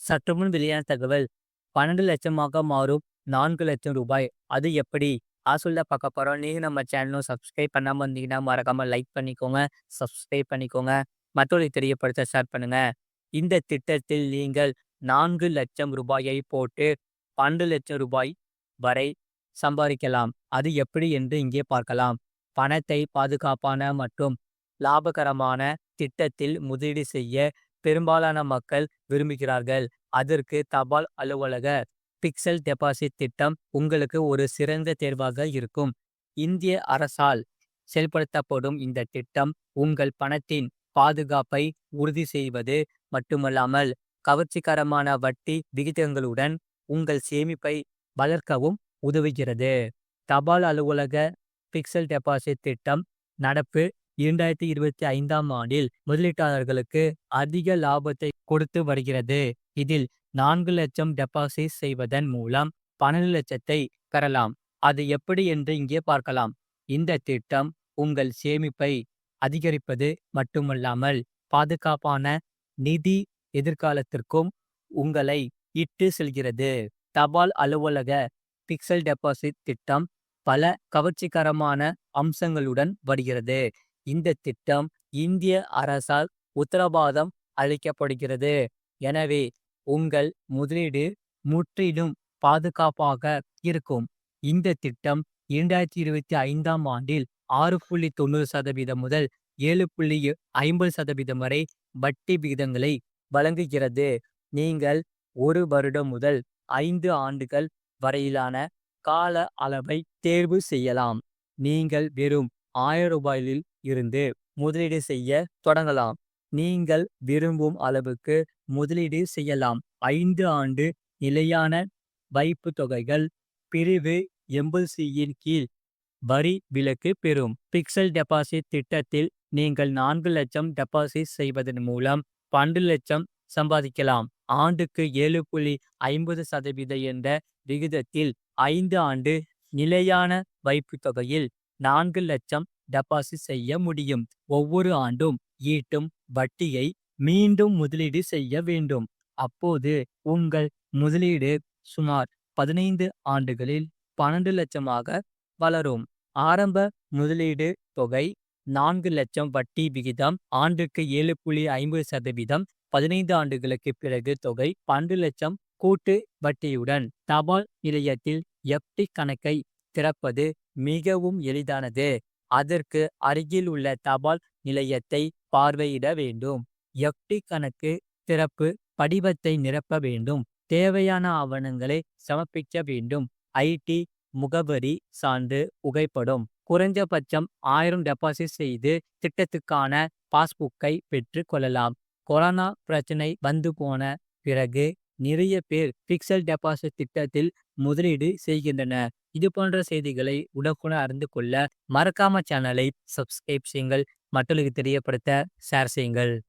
சற்றுமுன் வெளியான தகவல் 12,00,000 மாறும் ரூ. 4,00,000. அது எப்படி? சொல்ல பார்க்க போறோம். நீங்க நம்ம சேனலும் சப்ஸ்கிரைப் பண்ணாம இருந்தீங்கன்னா, மறக்காம லைக் பண்ணிக்கோங்க. சப்ஸ்கிரைப் பண்ணிக்கோங்க. மற்றவர்களுக்கு தெரியப்படுத்த ஷேர் பண்ணுங்க. இந்த திட்டத்தில் நீங்கள் ரூ. 4,00,000 போட்டு ரூ. 12,00,000 வரை சம்பாதிக்கலாம். அது எப்படி என்று இங்கே பார்க்கலாம். பணத்தை பாதுகாப்பான மற்றும் லாபகரமான திட்டத்தில் முதலீடு செய்ய பெரும்பாலான மக்கள் விரும்புகிறார்கள். அதற்கு தபால் அலுவலக பிக்சல் டெபாசிட் திட்டம் உங்களுக்கு ஒரு சிறந்த தேர்வாக இருக்கும். இந்திய அரசால் செயல்படுத்தப்படும் இந்த திட்டம் உங்கள் பணத்தின் பாதுகாப்பை உறுதி செய்வது மட்டுமல்லாமல், கவர்ச்சிகரமான வட்டி விகிதங்களுடன் உங்கள் சேமிப்பை வளர்க்கவும் உதவுகிறது. தபால் அலுவலக பிக்சல் டெபாசிட் திட்டம் நடப்பு 2025ஆம் ஆண்டில் முதலீட்டாளர்களுக்கு அதிக லாபத்தை கொடுத்து வருகிறது. இதில் 4,00,000 டெபாசிட் செய்வதன் மூலம் 12,00,000 பெறலாம். அது எப்படி என்று இங்கே பார்க்கலாம். இந்த திட்டம் உங்கள் சேமிப்பை அதிகரிப்பது மட்டுமல்லாமல், பாதுகாப்பான நிதி எதிர்காலத்திற்கும் உங்களை இட்டு செல்கிறது. தபால் அலுவலக பிக்சல் டெபாசிட் திட்டம் பல கவர்ச்சிகரமான அம்சங்களுடன் வருகிறது. இந்த திட்டம் இந்திய அரசால் உத்தரவாதம் அளிக்கப்படுகிறது. எனவே உங்கள் முதலீடு முற்றிலும் பாதுகாப்பாக இருக்கும். இந்த திட்டம் 2025ஆம் ஆண்டில் 6.90% முதல் 7.50% வரை வட்டி விகிதங்களை வழங்குகிறது. நீங்கள் 1 வருடம் முதல் 5 ஆண்டுகள் வரையிலான கால அளவை தேர்வு செய்யலாம். நீங்கள் வெறும் ரூ. 1,000 இருந்து முதலீடு செய்ய தொடங்கலாம். நீங்கள் விரும்பும் அளவுக்கு முதலீடு செய்யலாம். 5 ஆண்டு நிலையான வைப்பு தொகைகள் பிரிவு 80C கீழ் வரி விலக்கு பெறும். பிக்சல் டெபாசிட் திட்டத்தில் நீங்கள் 4,00,000 டெபாசிட் செய்வதன் மூலம் 12,00,000 சம்பாதிக்கலாம். ஆண்டுக்கு 7.50% என்ற விகிதத்தில் 5 ஆண்டு நிலையான வைப்பு தொகையில் 4,00,000 டெபாசிட் செய்ய முடியும். ஒவ்வொரு ஆண்டும் ஈட்டும் வட்டியை மீண்டும் முதலீடு செய்ய வேண்டும். அப்போது உங்கள் முதலீடு சுமார் 15 ஆண்டுகளில் 12,00,000 வளரும். ஆரம்ப முதலீடு தொகை 4,00,000 வட்டி விகிதம் ஆண்டுக்கு 7.50%. 15 ஆண்டுகளுக்கு பிறகு தொகை 12,00,000 கூட்டு வட்டியுடன். தபால் நிலையத்தில் எஃப்டி கணக்கை திறப்பது மிகவும் எளிதானது. அதற்கு அருகில் உள்ள தபால் நிலையத்தை பார்வையிட வேண்டும். எஃப்டி கணக்கு திறப்பு படிவத்தை நிரப்ப வேண்டும். தேவையான ஆவணங்களை சமர்ப்பிக்க வேண்டும். ஐடி முகவரி சான்று புகைப்படம். குறைந்தபட்சம் 1000 டெபாசிட் செய்து திட்டத்துக்கான பாஸ்புக்கை பெற்று கொள்ளலாம். கொரோனா பிரச்சனை வந்து போன பிறகு நிறைய பேர் பிக்சல் டெபாசிட் திட்டத்தில் முதலீடு செய்கின்றனர். இது போன்ற செய்திகளை உடனுக்குடன் அறிந்து கொள்ள மறக்காம சேனலை சப்ஸ்கிரைப் செய்யுங்கள். மற்றவர்களுக்கு தெரியப்படுத்த ஷேர் செய்யுங்கள்.